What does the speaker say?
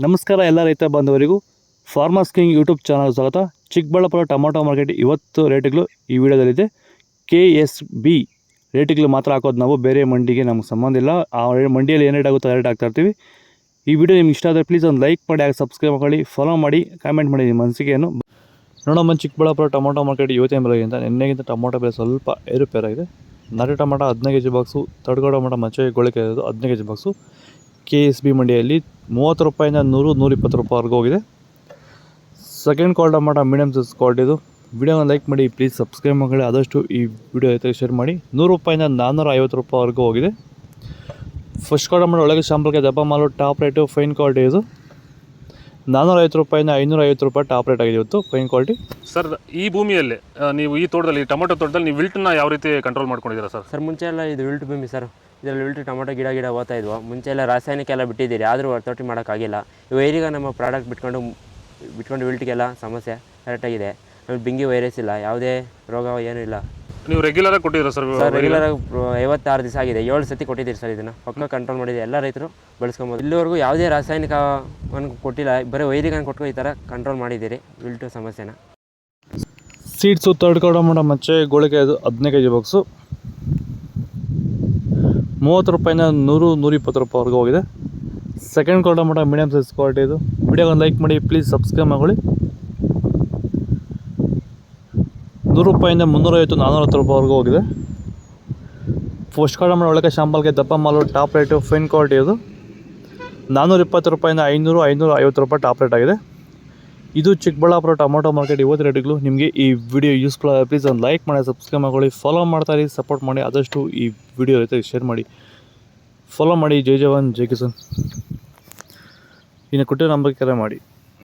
ನಮಸ್ಕಾರ ಎಲ್ಲ ರೈತ ಬಾಂಧವರಿಗೂ ಫಾರ್ಮರ್ಸ್ ಕಿಂಗ್ ಯೂಟ್ಯೂಬ್ ಚಾನಲ್ ಸ್ವಾಗತ. ಚಿಕ್ಕಬಳ್ಳಾಪುರ ಟೊಮೊಟೊ ಮಾರ್ಕೆಟ್ ಇವತ್ತು ರೇಟ್ಗಳು ಈ ವಿಡಿಯೋದಲ್ಲಿದೆ. KSB ರೇಟ್ಗಳು ಮಾತ್ರ ಹಾಕೋದು ನಾವು, ಬೇರೆ ಮಂಡಿಗೆ ನಮ್ಗೆ ಸಂಬಂಧ ಇಲ್ಲ. ಆ ಮಂಡಿಯಲ್ಲಿ ಏನು ರೇಟ್ ಆಗುತ್ತೋ ರೇಟ್ ಹಾಕ್ತಾ ಇರ್ತೀವಿ. ಈ ವಿಡಿಯೋ ನಿಮ್ಗೆ ಇಷ್ಟ ಆದರೆ ಪ್ಲೀಸ್ ಒಂದು ಲೈಕ್ ಮಾಡಿ, ಹಾಗೆ ಸಬ್ಸ್ಕ್ರೈಬ್ ಮಾಡಿ, ಫಾಲೋ ಮಾಡಿ, ಕಾಮೆಂಟ್ ಮಾಡಿ ನಿಮ್ಮ ಅನಿಸಿಕೆಯನ್ನು. ನೋಡಮ್ಮ, ಚಿಕ್ಕಬಳ್ಳಾಪುರ ಟೊಮೊಟೊ ಮಾರ್ಕೆಟ್ ಇವತ್ತಿನ ಬೆಲೆಗಿಂತ ನಿನ್ನೆಗಿಂತ ಟೊಮೊಟೊ ಬೆಲೆ ಸ್ವಲ್ಪ ಏರುಪೇರಾಗಿದೆ. ನಾಟಿ ಟೊಮೊಟೊ 15 kg ಬಾಕ್ಸು, ತಡ್ಕೋ ಟೊಮೊಟೊ ಮಚ್ಚೆ ಗೋಳಿಕೆ ಇರೋದು 15 kg ಬಾಕ್ಸು KSB ಮಂಡಿಯಲ್ಲಿ 30 ರೂಪಾಯಿಂದ 100-120 ರೂಪಾಯಿವರೆಗೂ ಹೋಗಿದೆ. ಸೆಕೆಂಡ್ ಕ್ವಾಲ್ ಟೊಮೊಟೊ ಮೀಡಿಯಮ್ ಸೈಜ್ ಕ್ವಾಲಿಟಿದು. ವಿಡಿಯೋನ ಲೈಕ್ ಮಾಡಿ, ಪ್ಲೀಸ್ ಸಬ್ಸ್ಕ್ರೈಬ್ ಮಾಡಿ, ಆದಷ್ಟು ಈ ವಿಡಿಯೋ ಜೊತೆಗೆ ಶೇರ್ ಮಾಡಿ. 100 ರೂಪಾಯಿಂದ 450 ರೂಪಾಯಿವರೆಗೂ ಹೋಗಿದೆ. ಫಸ್ಟ್ ಕ್ವಾಲ್ ಟೊಮೊಟೊ ಒಳಗೆ ಶಾಂಪಲ್ಗೆ ದಪ್ಪ ಮಾಲು, ಟಾಪ್ ರೇಟು, ಫೈನ್ ಕ್ವಾಲಿಟಿ ಇದು 450 ರೂಪಾಯಿಂದ 550 ರೂಪಾಯಿ ಟಾಪ್ ರೇಟ್ ಆಗಿದೆ ಇವತ್ತು, ಫೈನ್ ಕ್ವಾಲಿಟಿ. ಸರ್, ಈ ಭೂಮಿಯಲ್ಲಿ ನೀವು ಈ ತೋಟದಲ್ಲಿ ಟೊಮೊಟೊ ತೋಟದಲ್ಲಿ ನೀವು ವಿಲ್ಟ್ನ ಯಾವ ರೀತಿ ಕಂಟ್ರೋಲ್ ಮಾಡ್ಕೊಂಡಿದ್ದೀರಾ ಸರ್? ಸರ್, ಮುಂಚೆ ಎಲ್ಲ ಇದು ವಿಲ್ಟ್ ಭೂಮಿ ಸರ್. ಇದರಲ್ಲಿ ವಿಲ್ಟ್ ಟೊಮೊಟೊ ಗಿಡ ಓದ್ತಾ ಇದ್ವು. ಮುಂಚೆ ಎಲ್ಲ ರಾಸಾಯನಿಕ ಎಲ್ಲ ಬಿಟ್ಟಿದ್ದೀರಿ, ಆದರೂ ವರ್ತೋಟಿ ಮಾಡೋಕ್ಕಾಗಿಲ್ಲ. ಈಗ ನಮ್ಮ ಪ್ರಾಡಕ್ಟ್ ಬಿಟ್ಕೊಂಡು ವಿಲ್ಟ್ಗೆಲ್ಲ ಸಮಸ್ಯೆ ಕರೆಕ್ಟಾಗಿದೆ. ನಮಗೆ ಬಿಂಗಿ ವೈರಸ್ ಇಲ್ಲ, ಯಾವುದೇ ರೋಗ ಏನೂ ಇಲ್ಲ. ನೀವು ರೆಗ್ಯುಲರಾಗಿ ಕೊಟ್ಟಿದ್ದೀರಾ ಸರ್? ರೆಗ್ಯುಲರಾಗಿ 56 ದಿವಸ ಆಗಿದೆ, 7 ಸತಿ ಕೊಟ್ಟಿದ್ದೀರಿ ಸರ್. ಇದನ್ನು ಪಕ್ಕ ಕಂಟ್ರೋಲ್ ಮಾಡಿದೆ, ಎಲ್ಲ ರೈತರು ಬಳಸ್ಕೊಬೋದು. ಇಲ್ಲಿವರೆಗೂ ಯಾವುದೇ ರಾಸಾಯನಿಕವನ್ನು ಕೊಟ್ಟಿಲ್ಲ, ಬರೀ ವೈದಿಕನ ಕೊಟ್ಟು ಈ ಥರ ಕಂಟ್ರೋಲ್ ಮಾಡಿದ್ದೀರಿ ವಿಲ್ಟು ಸಮಸ್ಯೆನ. ಸೀಡ್ಸು ತಡ್ಕೋ ಟೊಮೊಟೊ ಮಚ್ಚೆ ಗೋಳಿಕೆ ಇದು 15 kg ಬಾಕ್ಸು 30 ರೂಪಾಯಿಂದ 100-120 ರೂಪಾಯಿವರೆಗೂ ಹೋಗಿದೆ. ಸೆಕೆಂಡ್ ಕ್ವಾಲ್ ಟೊಮೊಟೊ ಮೀಡಿಯಮ್ ಸೈಜ್ ಕ್ವಾಲಿಟಿ ಇದು. ವಿಡಿಯೋ ಒಂದು ಲೈಕ್ ಮಾಡಿ, ಪ್ಲೀಸ್ ಸಬ್ಸ್ಕ್ರೈಬ್ ಮಾಡಿ. 100 ರೂಪಾಯಿಂದ 350-400 ರೂಪಾಯಿವರೆಗೂ ಹೋಗಿದೆ. ಫಸ್ಟ್ ಕ್ವಾಲ್ ಟೊಮೊಟೊ ಒಳಗೆ ಶಾಂಪಲ್ಗೆ ದಪ್ಪ ಮಾಲು, ಟಾಪ್ ರೇಟು, ಫೈನ್ ಕ್ವಾಲಿಟಿ ಇದು 420 ರೂಪಾಯಿಂದ 500-550 ರೂಪಾಯಿ ಟಾಪ್ ರೇಟ್ ಆಗಿದೆ. ಇದು ಚಿಕ್ಕಬಳ್ಳಾಪುರ ಟೊಮೊಟೊ ಮಾರ್ಕೆಟ್ ಇವತ್ತು ರೇಟ್ಗಳು. ನಿಮಗೆ ಈ ವಿಡಿಯೋ ಯೂಸ್ಫುಲ್ ಆಗಿದೆ, ಪ್ಲೀಸ್ ಒಂದು ಲೈಕ್ ಮಾಡಿ, ಸಬ್ಸ್ಕ್ರೈಬ್ ಮಾಡಿ, ಫಾಲೋ ಮಾಡ್ತಾ ಇರಿ, ಸಪೋರ್ಟ್ ಮಾಡಿ, ಆದಷ್ಟು ಈ ವಿಡಿಯೋ ಜೊತೆಗೆ ಶೇರ್ ಮಾಡಿ, ಫಾಲೋ ಮಾಡಿ. ಜೈ ಜವಾನ್ ಜೈ ಕಿಸಾನ್. ಇನ್ನು ಕೊಟ್ಟಿರೋ ನಂಬರ್ಗೆ ಕರೆ ಮಾಡಿ.